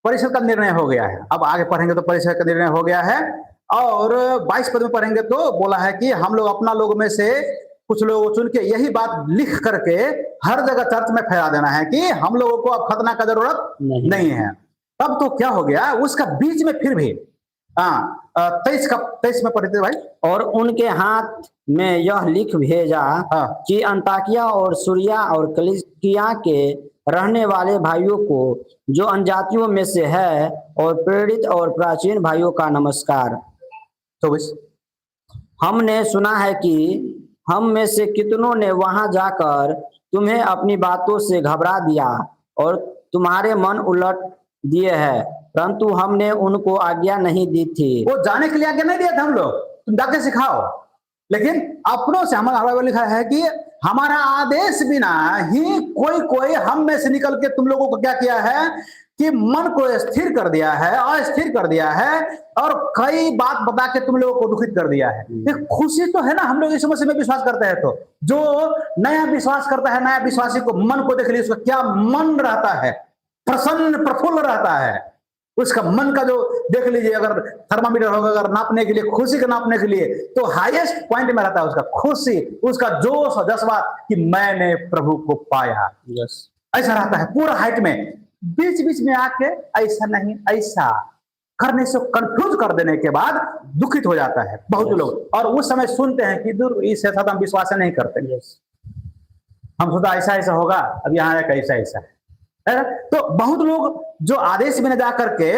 परिषद का निर्णय हो गया है। अब आगे पढ़ेंगे तो परिषद का निर्णय हो गया है, और 22 पद में पढ़ेंगे तो बोला है कि हम लोग अपना लोग में से कुछ लोगों को चुन के यही बात लिख करके हर जगह चर्च में फैला देना है कि हम लोगों को अब खतना का जरूरत नहीं है। तब तो क्या हो गया, उसका बीच में फिर भी 23 में पढ़ते भाई, और उनके हाथ में यह लिख भेजा कि अंताकिया और सूरिया और किलिकिया के रहने वाले भाइयों को जो अनजातियों में से है और प्रेरित और प्राचीन भाइयों का नमस्कार। 24 हमने सुना है कि हम में से कितनों ने वहां जाकर तुम्हें अपनी बातों से घबरा दिया और तुम्हारे मन उलट दिए हैं, परंतु हमने उनको आज्ञा नहीं दी थी। वो जाने के लिए आज्ञा नहीं दिया था हम लोग, तुम जाके सिखाओ, लेकिन अपनों से हमारा लिखा है कि हमारा आदेश बिना ही कोई हम में से निकल के तुम लोगों को क्या किया है कि मन को स्थिर कर दिया है, अस्थिर कर दिया है, और कई बात बता के तुम लोगों को दुखित कर दिया है। ये खुशी तो है ना, हम लोग इस मसीह में विश्वास करते हैं, तो जो नया विश्वास करता है, नया विश्वासी को मन को देख लीजिए, उसका क्या मन रहता है, प्रसन्न प्रफुल्ल रहता है। उसका मन का जो देख लीजिए, अगर थर्मामीटर होगा, अगर नापने के लिए, खुशी को नापने के लिए, तो हाईएस्ट पॉइंट में रहता है उसका खुशी, उसका जोश और जज्बा कि मैंने प्रभु को पाया। यस, ऐसा रहता है पूरा हाइट में। बीच बीच में आके ऐसा नहीं, ऐसा करने से कंफ्यूज कर देने के बाद दुखित हो जाता है बहुत लोग, और उस समय सुनते हैं कि दूर इससे साथ हम विश्वास नहीं करते। हम सोचा ऐसा ऐसा होगा, अब यहाँ एक ऐसा ऐसा है। तो बहुत लोग जो आदेश में जा करके,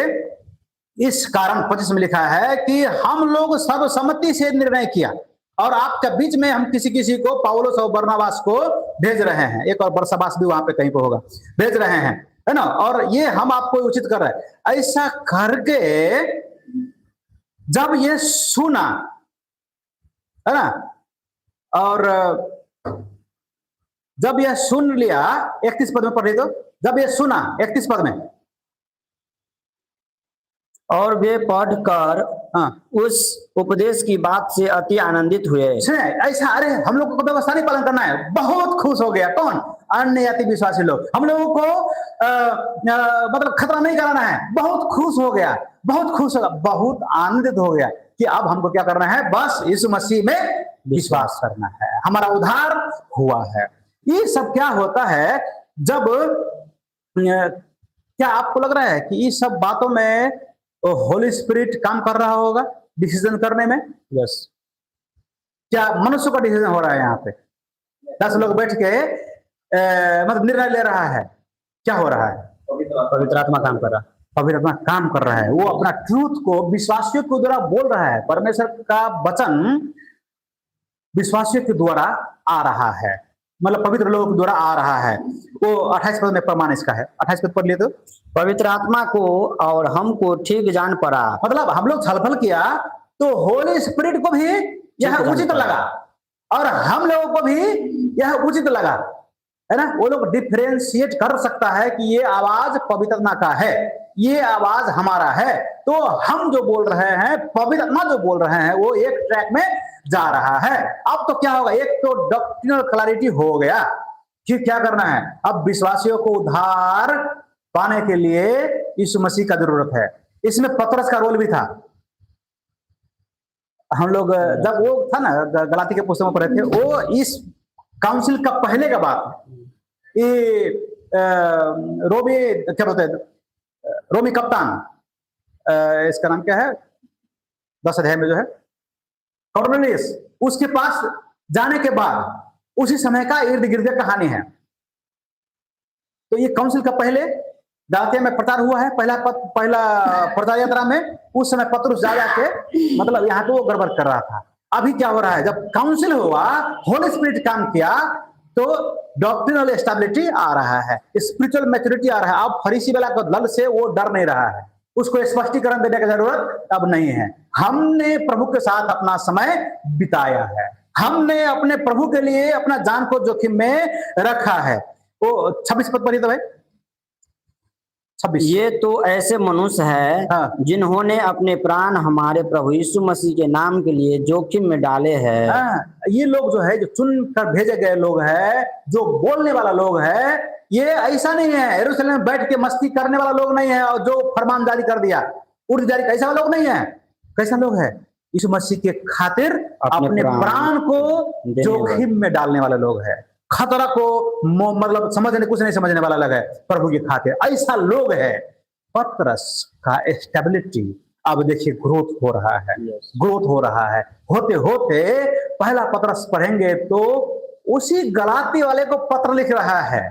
इस कारण 25 में लिखा है कि हम लोग सर्वसम्मति से निर्णय किया, और आपके बीच में हम किसी को पौलुस और बरनबास को भेज रहे हैं, एक और बरसबास भी वहां पे कहीं पे होगा, भेज रहे हैं, है ना, और ये हम आपको उचित कर रहे हैं। ऐसा करके जब ये सुना, है ना, और जब यह सुन लिया, 31 पद में पढ़े तो, जब ये सुना 31 पद में, और वे पढ़कर उस उपदेश की बात से अति आनंदित हुए। ऐसा, अरे हम लोगों को व्यवस्था नहीं पालन करना है, बहुत खुश हो गया। कौन? अन्य जाति विश्वासी लोग। हम लोगों को मतलब खतरा नहीं कराना है, बहुत खुश हो गया, बहुत खुश होगा, बहुत आनंदित हो गया कि अब हमको क्या करना है, बस यीशु मसीह में विश्वास करना है, हमारा उद्धार हुआ है। ये सब क्या होता है जब, क्या आपको लग रहा है कि इस सब बातों में होली स्पिरिट काम कर रहा होगा डिसीजन करने में? यस। क्या मनुष्य का डिसीजन हो रहा है? यहाँ पे 10 लोग बैठ के मतलब निर्णय ले रहा है, क्या हो रहा है? पवित्र आत्मा काम कर रहा है, पवित्र आत्मा काम कर रहा है, वो अपना ट्रूथ को विश्वासियों के द्वारा बोल रहा है। परमेश्वर का वचन विश्वासियों के द्वारा आ रहा है, मतलब पवित्र लोगों के द्वारा आ रहा है। वो 28 पद में प्रमाण इसका है, 28 पद पढ़ लिए तो, पवित्र आत्मा को और हमको ठीक जान पड़ा। मतलब हम लोग छलफल किया तो होली स्पिरिट को भी यह उचित लगा, और हम लोगों को भी यह उचित लगा, है ना। वो लोग डिफरेंशिएट कर सकता है कि ये आवाज पवित्र आत्मा का है, ये आवाज हमारा है। तो हम जो बोल रहे हैं, पवित्र आत्मा जो बोल रहे हैं, वो एक ट्रैक में जा रहा है। अब तो क्या होगा, एक तो डॉक्ट्रिनल क्लैरिटी हो गया कि क्या करना है। अब विश्वासियों को उद्धार पाने के लिए यीशु मसीह का जरूरत है। इसमें पतरस का रोल भी था। हम लोग जब वो था ना गलाती के पुस्तक में पढ़े थे, वो इस काउंसिल का पहले का बात, ये रोमी क्या बोलते हैं, रोमी कप्तान, इसका नाम क्या है 10 अध्याय में जो है, कॉर्नेलियस, उसके पास जाने के बाद उसी समय का इर्द गिर्द कहानी है। तो ये काउंसिल का पहले गलातिया में प्रचार हुआ है, पहला प्रचार यात्रा में। उस समय पतरस जा जाके मतलब यहाँ तो वो गड़बड़ कर रहा था। अभी क्या हो रहा है, जब काउंसिल हुआ, होली स्पिरिट काम किया, तो डॉक्ट्रिनल स्टेबिलिटी आ रहा है, स्पिरिचुअल मैच्योरिटी आ रहा है। अब फरीसी वाला को दल से वो डर नहीं रहा है, उसको स्पष्टीकरण देने की जरूरत अब नहीं है। हमने प्रभु के साथ अपना समय बिताया है, हमने अपने प्रभु के लिए अपना जान को जोखिम में रखा है। वो 26 पद पढ़िए तो भाई, 26। ये तो ऐसे मनुष्य है हाँ। जिन्होंने अपने प्राण हमारे प्रभु यीशु मसीह के नाम के लिए जोखिम में डाले हैं। हाँ, ये लोग जो है, जो चुन कर भेजे गए लोग है, जो बोलने वाला लोग है, ये ऐसा नहीं है यरूशलेम में बैठ के मस्ती करने वाला लोग नहीं है और जो फरमान जारी कर दिया उर्द जारी, ऐसा लोग नहीं है। कैसा लोग है, यीशु मसीह के खातिर अपने प्राण को जोखिम में डालने वाले लोग है, खतरा को मतलब समझने, कुछ नहीं समझने वाला लग है प्रभु की खातिर, ऐसा लोग है। पतरस का स्टेबिलिटी अब देखिए ग्रोथ हो रहा है, ग्रोथ हो रहा है। होते होते पहला पतरस पढ़ेंगे तो उसी गलाती वाले को पत्र लिख रहा है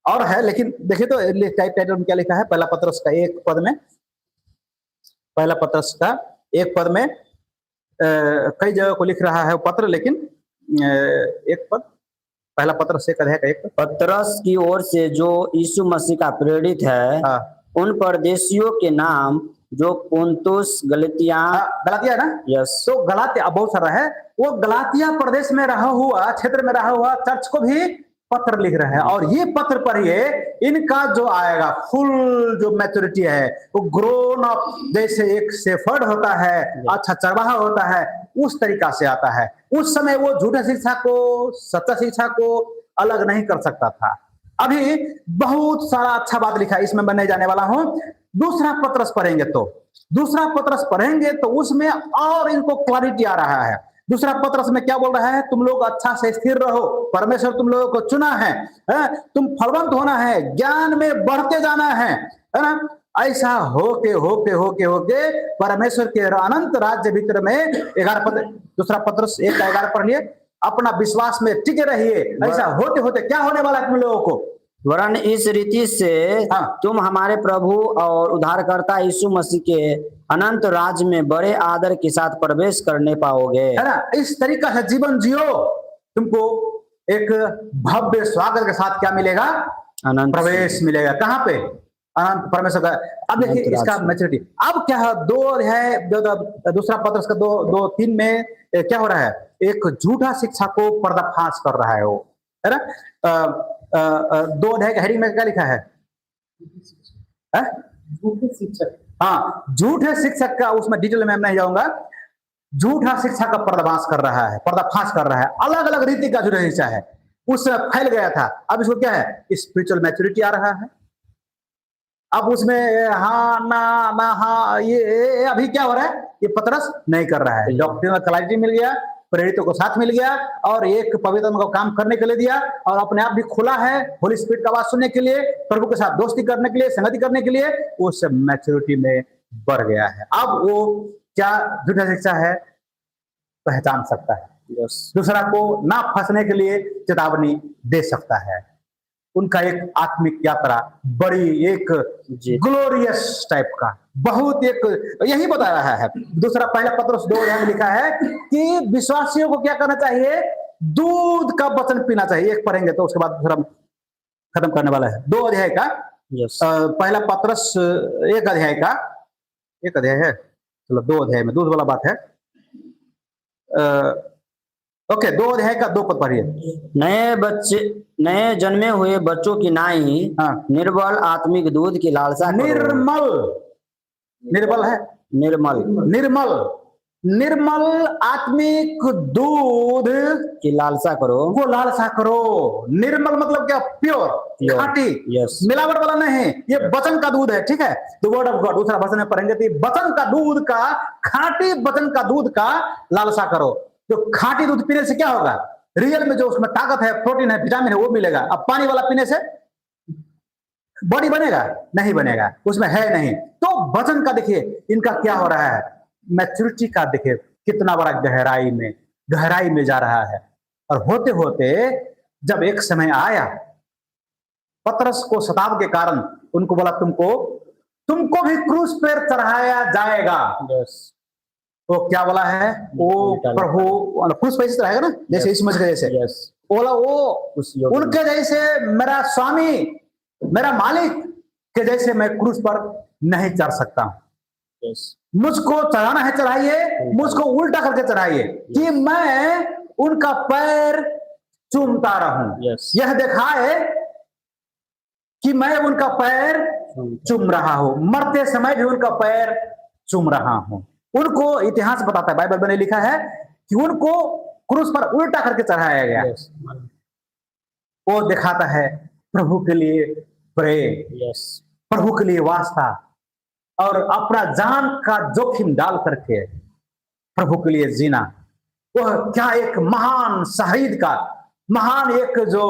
और है, लेकिन देखिए तो टाइटल में क्या लिखा है, पहला पतरस का एक पद में, पहला पतरस का एक पद में कई जगह को लिख रहा है पत्र, लेकिन एक पद, पहला पतरस एक अध्याय का एक पद, पतरस की ओर से जो यीशु मसीह का प्रेरित है, हाँ। उन परदेशियों के नाम जो पुन्तुस, गलातिया, गलातिया ना, यस, तो गलातिया बहुत सारा है, वो गलातिया प्रदेश में रहा हुआ, क्षेत्र में रहा हुआ चर्च को भी पत्र लिख रहे हैं। और ये पत्र पढ़िए, इनका जो आएगा फुल जो मैच्योरिटी है, वो ग्रोन अप, जैसे एक शेफर्ड होता है, अच्छा चरवाहा होता है, उस तरीका से आता है। उस समय वो झूठे शिक्षा को सच्चा शिक्षा को अलग नहीं कर सकता था। अभी बहुत सारा अच्छा बात लिखा है, इसमें मैं नहीं जाने वाला हूं। दूसरा पत्रस पढ़ेंगे तो, दूसरा पत्रस पढ़ेंगे तो उसमें और इनको क्लैरिटी आ रहा है। दूसरा पत्रस में क्या बोल रहा है, तुम लोग अच्छा से स्थिर रहो, परमेश्वर तुम लोगों को चुना है, तुम फलवंत होना है, ज्ञान में बढ़ते जाना है ना। ऐसा होके होके होके होके परमेश्वर के अनंत राज्य भीतर में 11 पद, दूसरा पत्रस 1:11 पढ़ लिए, अपना विश्वास में टिके रहिए। ऐसा होते होते क्या होने वाला है तुम लोगों को, वरन इस रीति से तुम हमारे प्रभु और उद्धारकर्ता यीशु मसीह के अनंत राज्य में बड़े आदर के साथ प्रवेश करने पाओगे, है ना। इस तरीका से जीवन जियो, तुमको एक भव्य स्वागत के साथ क्या मिलेगा, अनंत प्रवेश मिलेगा। कहाँ पे, अनंत परमेश्वर का। अब देखिए इसका मैच्योरिटी अब क्या है, 2 अध्याय दूसरा पत्रस का 2-3 में क्या हो रहा है, एक झूठा शिक्षा को पर्दाफाश कर रहा है वो, है ना। 2 अध्याय का हेडिंग में क्या लिखा है, झूठे शिक्षक। हाँ, झूठे शिक्षक का, उसमें डिटेल में नहीं जाऊंगा। झूठा शिक्षा का पर्दाफाश कर रहा है, पर्दाफाश कर रहा है, अलग अलग रीति का झूठा शिक्षा है, उससे फैल गया था। अब इसको क्या है, स्पिरिचुअल मैच्योरिटी आ रहा है। अब उसमें हाँ ना ना हाँ, ये अभी क्या हो रहा है, ये पतरस नहीं कर रहा है। डॉक्ट्रिनल क्लैरिटी मिल गया, प्रेरितों को साथ मिल गया और एक पवित्र को काम करने के लिए दिया, और अपने आप भी खुला है होली स्पिरिट का आवाज सुनने के लिए, प्रभु के साथ दोस्ती करने के लिए, संगति करने के लिए, वो सब मैच्योरिटी में बढ़ गया है। अब वो क्या झूठा शिक्षा है पहचान सकता है, दूसरा को ना फंसने के लिए चेतावनी दे सकता है। उनका एक आत्मिक यात्रा बड़ी एक ग्लोरियस टाइप का, बहुत एक यही बता रहा है। दूसरा पहला पत्रस 2 अध्याय में लिखा है कि विश्वासियों को क्या करना चाहिए, दूध का वचन पीना चाहिए। एक पढ़ेंगे तो उसके बाद दूसरा खत्म करने वाला है। 2 अध्याय का पहला पत्रस 1 अध्याय का, 1 अध्याय है, चलो 2 अध्याय में दूध वाला बात है। ओके, 2 अध्याय का 2 पद पढ़िए। नए जन्मे हुए बच्चों की नाई हाँ। निर्बल आत्मिक दूध की लालसा करो। निर्मल, निर्बल है, निर्मल निर्मल, निर्मल आत्मिक दूध की लालसा करो। को लालसा करो। निर्मल मतलब क्या? प्योर, Pure, खाटी, yes. मिलावट वाला नहीं। ये वचन का दूध है, ठीक है। द वर्ड ऑफ गॉड, दूसरा वर्षन में पढ़ेंगे तो वचन का दूध का, खाटी वचन का दूध का लालसा करो। जो खाटी दूध पीने से क्या होगा? रियल में जो उसमें ताकत है, प्रोटीन है, विटामिन है, वो मिलेगा। अब पानी वाला पीने से बॉडी बनेगा? नहीं बनेगा, उसमें है नहीं। तो वचन का देखिए इनका क्या हो रहा है, मैच्योरिटी का देखिए कितना बड़ा गहराई में जा रहा है। और होते होते जब एक समय आया, पतरस को शताब के कारण उनको बोला तुमको भी क्रूस पर चढ़ाया जाएगा। Yes. वो क्या बोला है? वो प्रभु क्रूस पर चढ़ाएगा ना, जैसे यीशु मसीह जैसे। Yes. बोला वो उनके जैसे मेरा स्वामी, मेरा मालिक के जैसे मैं क्रूस पर नहीं चढ़ सकता हूं। Yes. मुझको चढ़ाना है चढ़ाइए, मुझको उल्टा करके चढ़ाइए कि मैं उनका पैर चूमता रहूं। Yes. यह दिखाए कि मैं उनका पैर चूम रहा हूं, मरते समय भी उनका पैर चूम रहा हूं। उनको इतिहास बताता है, बाइबल में लिखा है कि उनको क्रूस पर उल्टा करके चढ़ाया गया। Yes. वो दिखाता है प्रभु के लिए प्रेम, Yes. प्रभु के लिए वास्ता, और अपना जान का जोखिम डाल करके प्रभु के लिए जीना। वह क्या एक महान शहीद का, महान एक जो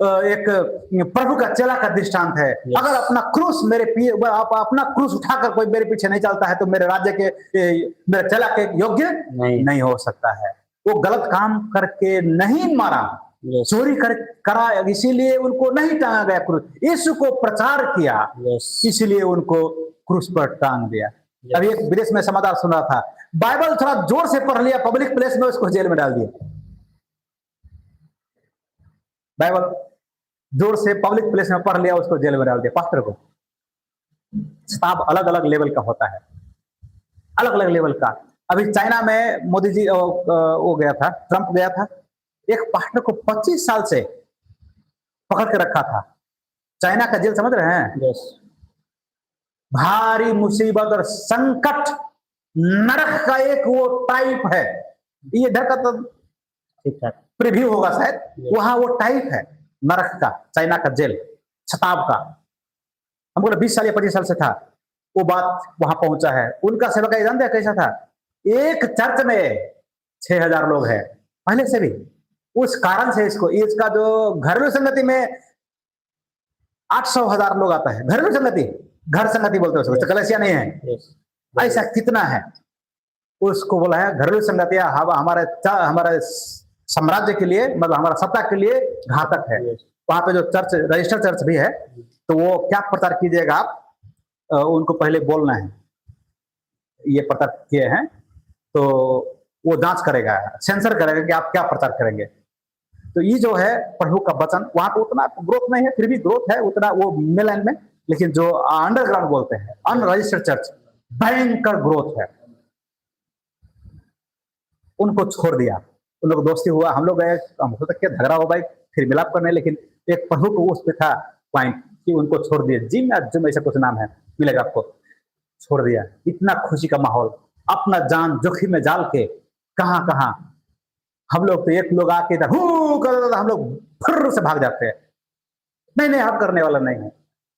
एक प्रभु का चेला का दृष्टांत है। Yes. अगर अपना क्रूस अपना क्रूस उठाकर कोई मेरे पीछे नहीं चलता है तो मेरे राज्य के, मेरे चेला के योग्य नहीं हो सकता है। वो गलत काम करके नहीं मारा, Yes. चोरी करा, इसीलिए उनको नहीं टांगा गया क्रूस। यीशु को प्रचार किया, Yes. इसीलिए उनको क्रूस पर टांग दिया। Yes. अभी एक विदेश में समाचार सुन रहा था, बाइबल थोड़ा जोर से पढ़ लिया पब्लिक प्लेस में, उसको जेल में डाल दिया। बाइबल जोर से पब्लिक प्लेस में पढ़ लिया, उसको जेल में डाल दिया पास्टर को। शताब अलग अलग लेवल का होता है, अलग अलग लेवल का। अभी चाइना में मोदी जी वो गया था, ट्रंप गया था, एक पास्टर को 25 साल से पकड़ के रखा था। चाइना का जेल समझ रहे हैं? Yes. भारी मुसीबत और संकट, नरक का एक वो टाइप है। ये इधर का तो ठीक है, प्रीव्यू होगा शायद, Yes. वहां वो टाइप है नरक का, चाइना का जेल, शताब का। हमको 20 साल या 25 साल से था वो बात वहां पहुंचा है। उनका सेवक जानते हैं कैसा था? एक चर्च में 6000 लोग हैं पहले से भी। उस कारण से इसका जो घरेलू संगति में 800,000 लोग आता है। घरेलू संगति, घर संगति बोलते हैं उसको, कलेसिया नहीं है। Yes. ऐसा कितना है, उसको बोला है घरेलू संगतियां हमारे साम्राज्य के लिए, मतलब हमारा सत्ता के लिए घातक है। Yes. वहां पे जो चर्च, रजिस्टर्ड चर्च भी है, तो वो क्या प्रचार कीजिएगा आप, उनको पहले बोलना है ये प्रचार किए हैं, तो वो जांच करेगा, सेंसर करेगा कि आप क्या प्रचार करेंगे। तो ये जो है प्रभु का वचन, वहां पे उतना ग्रोथ नहीं है, फिर भी ग्रोथ है उतना वो मेलैंड में, लेकिन जो अंडरग्राउंड बोलते हैं, अनरजिस्टर्ड चर्च, भयंकर ग्रोथ है। उनको छोड़ दिया, उन लोग दोस्ती हुआ, हम लोग गए, हम हो सकता है झगड़ा हो भाई, फिर मिलाप करने, लेकिन एक प्रभु को उस पे था पॉइंट कि उनको छोड़ दिया। जिम ऐसा कुछ नाम है, मिलेगा आपको, छोड़ दिया। इतना खुशी का माहौल, अपना जान जोखिम में डाल के कहां कहां हम लोग, तो एक लोग आके इधर हू कर, हम लोग फुर्र से भाग जाते हैं। नहीं हम करने वाला नहीं है,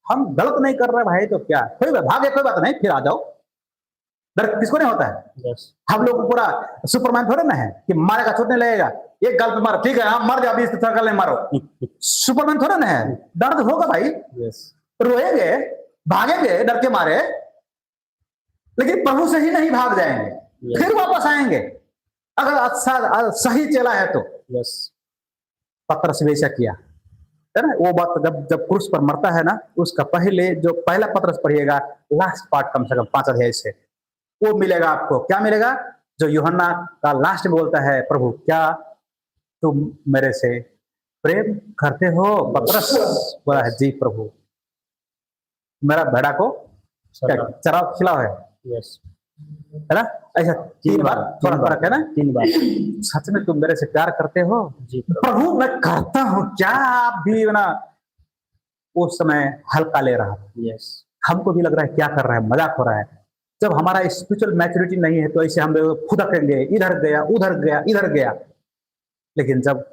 हम गलत नहीं कर रहे भाई, तो क्या कोई भागे, कोई बात नहीं, फिर आ जाओ। डर किसको नहीं होता है? Yes. हम लोग पूरा सुपरमैन थोड़े ना है कि मारेगा छूटने लगेगा, एक गाल पे मारो, ठीक है मर जाओ, 20 सर्कल नहीं मारो। सुपरमैन थोड़े ना है, दर्द होगा भाई, Yes. रोएंगे, भागेंगे डर के मारे, लेकिन प्रभु से ही नहीं भाग जाएंगे। Yes. फिर वापस आएंगे अगर अच्छा सही चला है तो। Yes. पतरस ने ऐसा किया है ना। वो बात जब क्रूस पर मरता है ना, उसका पहले जो पहला पतरस पढ़िएगा, लास्ट पार्ट कम से कम 5 अध्याय से, वो मिलेगा आपको। क्या मिलेगा? जो यूहन्ना का लास्ट में बोलता है, प्रभु क्या तुम मेरे से प्रेम करते हो? पतरस बोला है, जी प्रभु, मेरा भेड़ा को चराओ, खिलाओ है। Yes. है ना? ऐसा 3 बार थोड़ा फर्क है ना? 3 बार। सच में तुम मेरे से प्यार करते हो? जी प्रभु मैं करता हूँ, क्या आप भी ना? उस समय हल्का ले रहा था, यस, हमको भी लग रहा है क्या कर रहा है, मजाक हो रहा है। जब हमारा स्पिरिचुअल मैच्योरिटी नहीं है तो ऐसे हम फुदकेंगे, इधर गया उधर गया इधर गया। लेकिन जब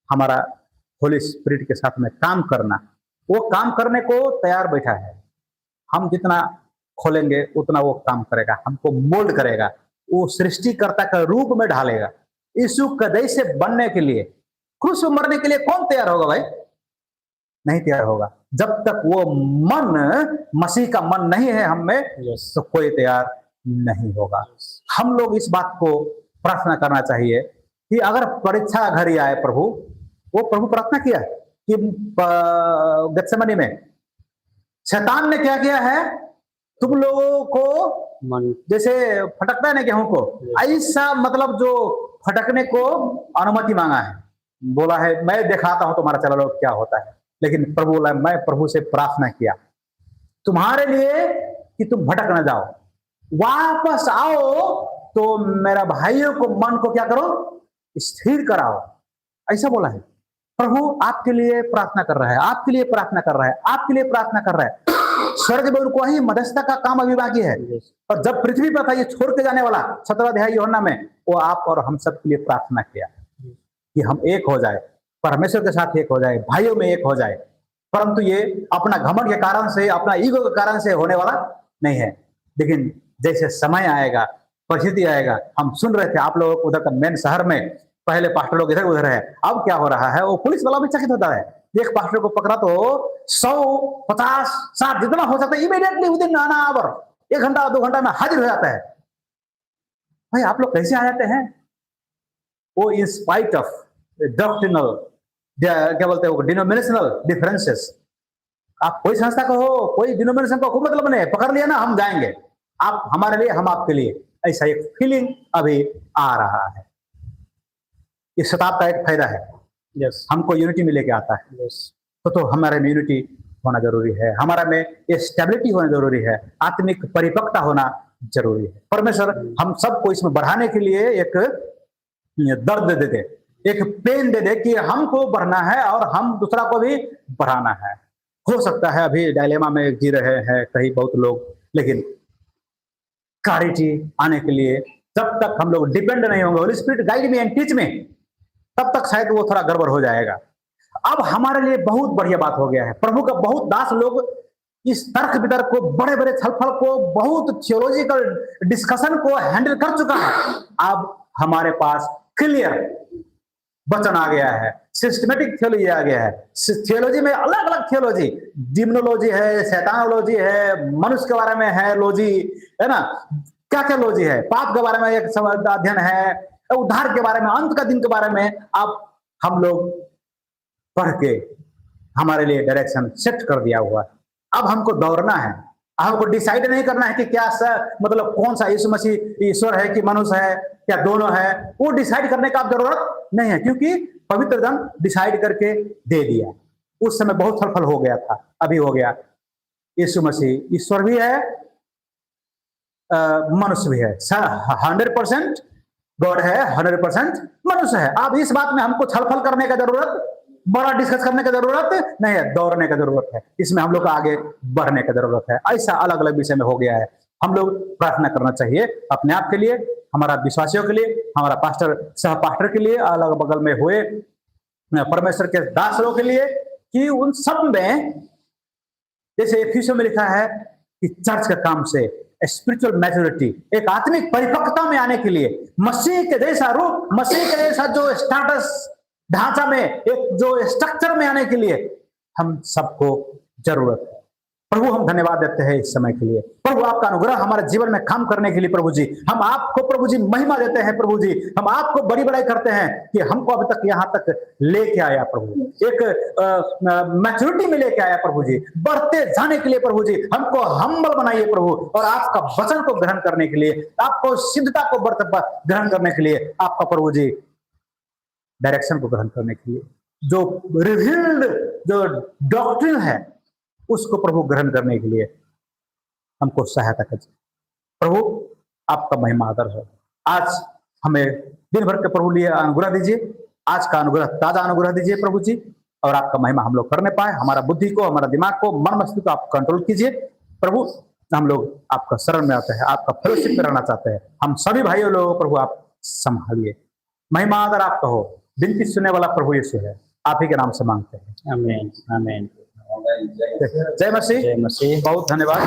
हमारा होली स्पिरिट के साथ में काम करना, वो काम करने को तैयार बैठा है। हम जितना खोलेंगे उतना वो काम करेगा, हमको मोल्ड करेगा, वो सृष्टिकर्ता का रूप में ढालेगा। यीशु कदई से बनने के लिए, क्रूस पे मरने के लिए कौन तैयार होगा भाई? नहीं तैयार होगा। जब तक वो मन, मसीह का मन नहीं है हम में, यस, तो कोई तैयार नहीं होगा। हम लोग इस बात को प्रार्थना करना चाहिए कि अगर परीक्षा घड़ी आए प्रभु, वो प्रभु प्रार्थना किया कि गत्सेमनी में शैतान ने क्या किया है, तुम लोगों को मन, जैसे फटकता है ना गेहूं को, ऐसा मतलब जो फटकने को अनुमति मांगा है, बोला है मैं दिखाता हूं तुम्हारा चलो क्या होता है। लेकिन प्रभु बोला, मैं प्रभु से प्रार्थना किया तुम्हारे लिए कि तुम भटक ना जाओ, वापस आओ तो मेरा भाइयों को मन को क्या करो, स्थिर कराओ। ऐसा बोला है। प्रभु आपके लिए प्रार्थना कर रहा है, आपके लिए प्रार्थना कर रहा है, आपके लिए प्रार्थना कर रहा है। स्वर्ग में उनको ही मध्यस्थता का काम अभी बाकी है। और जब पृथ्वी पर था ये छोड़ के जाने वाला 17वां अध्याय यूहन्ना में, वो आप और हम सब के लिए प्रार्थना किया कि हम एक हो जाए, परमेश्वर के साथ एक हो जाए, भाइयों में एक हो जाए। परंतु ये अपना घमंड के कारण से, अपना ईगो के कारण से होने वाला नहीं है। लेकिन जैसे समय आएगा, परिस्थिति आएगा, हम सुन रहे थे आप लोगों को उधर का मेन शहर में पहले पास्टर लोग इधर उधर है, अब क्या हो रहा है, वो पुलिस वाला भी चकित होता है। एक पास्टर को पकड़ा तो 100, 50, 60 जितना हो सकता है इमीडिएटली विदिन एन आवर, 1 घंटा 2 घंटा में हाजिर हो जाता है। भाई आप लोग कैसे आ जाते हैं? वो इन स्पाइट ऑफ डॉक्ट्रिनल, क्या बोलते हैं, डिनोमिनेशनल डिफरेंसेस। आप कोई संस्था को हो, कोई डिनोमिनेशन को कोई मतलब नहीं, पकड़ लिया ना हम जाएंगे, आप हमारे लिए हम आपके लिए, ऐसा एक फीलिंग अभी आ रहा है। इस शताब्दी का एक फायदा है, यस, हमको यूनिटी में लेके आता है। यस, तो हमारे में यूनिटी होना जरूरी है, हमारा में स्टेबिलिटी होना जरूरी है, आत्मिक परिपक्वता होना जरूरी है। परमेश्वर हम सबको इसमें बढ़ाने के लिए एक दर्द दे दे, एक पेन दे दे कि हमको बढ़ना है और हम दूसरा को भी बढ़ाना है। हो सकता है अभी डायलेमा में जी रहे हैं कहीं बहुत लोग, लेकिन क्लैरिटी आने के लिए जब तक हम लोग डिपेंड नहीं होंगे, Holi spirit guide me and teach me, तब तक शायद वो थोड़ा गड़बड़ हो जाएगा। अब हमारे लिए बहुत बढ़िया बात हो गया है, प्रभु का बहुत दास लोग इस तर्क वितर्क को, बड़े बड़े छलफल को, बहुत थियोलॉजिकल डिस्कशन को हैंडल कर चुका है। अब हमारे पास क्लियर वचन आ गया है, सिस्टमेटिक थियोलॉजी आ गया है। थियोलॉजी में अलग अलग थियोलॉजी, डिमोनोलॉजी है, शैतानोलॉजी है, मनुष्य के बारे में है लॉजी, है ना, क्या क्या लॉजी है, पाप के बारे में एक अध्ययन है, उद्धार के बारे में, अंत का दिन के बारे में। अब हम लोग पढ़ के हमारे लिए डायरेक्शन सेट कर दिया हुआ है। अब हमको दौड़ना है, हमको डिसाइड नहीं करना है कि क्या मतलब कौन सा यीशु मसीह ईश्वर है कि मनुष्य है, क्या दोनों है, वो डिसाइड करने का अब जरूरत नहीं है, क्योंकि पवित्र जन डिसाइड करके दे दिया। उस समय बहुत छलफल हो गया था, अभी हो गया। यीशु मसीह ईश्वर भी है, मनुष्य भी है, 100% गॉड है, 100% मनुष्य है। अब इस बात में हमको छलफल करने का जरूरत, बड़ा डिस्कस करने की जरूरत नहीं है, दौड़ने का जरूरत है, इसमें हम लोग को आगे बढ़ने की जरूरत है। ऐसा अलग अलग विषय में हो गया है। हम लोग प्रार्थना करना चाहिए अपने आप के लिए, हमारा विश्वासियों के लिए, हमारा पास्टर सह पास्टर के लिए, अलग बगल में हुए परमेश्वर के दास लोगों के लिए, कि उन सब में जैसे एफिसियों में लिखा है कि चर्च का काम से स्पिरिचुअल मैच्योरिटी, एक आत्मिक परिपक्वता में आने के लिए, मसीह के जैसा रूप, मसीह के जैसा जो स्टेटस ढांचा में, एक जो स्ट्रक्चर में आने के लिए हम सबको जरूरत है। प्रभु हम धन्यवाद देते हैं इस समय के लिए। प्रभु आपका अनुग्रह हमारे जीवन में काम करने के लिए प्रभु जी, हम आपको प्रभु जी महिमा देते हैं प्रभु जी, हम आपको बड़ी बड़ाई करते हैं कि हमको अभी तक यहाँ तक लेके आया प्रभु, एक मैच्योरिटी में लेके आया प्रभु जी, बढ़ते जाने के लिए प्रभु जी हमको हम्बल बनाइए प्रभु, और आपका वचन को ग्रहण करने के लिए, आपको सिद्धता को ग्रहण करने के लिए, आपका प्रभु जी डायरेक्शन को ग्रहण करने के लिए, जो रिवील्ड जो डॉक्ट्रिन है उसको प्रभु ग्रहण करने के लिए हमको सहायता कीजिए। प्रभु आपका महिमा आदर हो। आज हमें दिन भर के प्रभु लिए अनुग्रह दीजिए, आज का अनुग्रह ताजा अनुग्रह दीजिए प्रभु जी, और आपका महिमा हम लोग करने पाए। हमारा बुद्धि को, हमारा दिमाग को, मन मस्तिष्क को आप कंट्रोल कीजिए प्रभु। हम लोग आपका शरण में आते हैं, आपका फेलोशिप में रहना चाहते हैं। हम सभी भाइयों लोगों प्रभु आप संभालिए, महिमा आदर आपका हो। विनती सुनने वाला प्रभु यीशु है, आप ही के नाम से मांगते हैं, आमीन आमीन। जय मसीह। जय मसीह। बहुत धन्यवाद।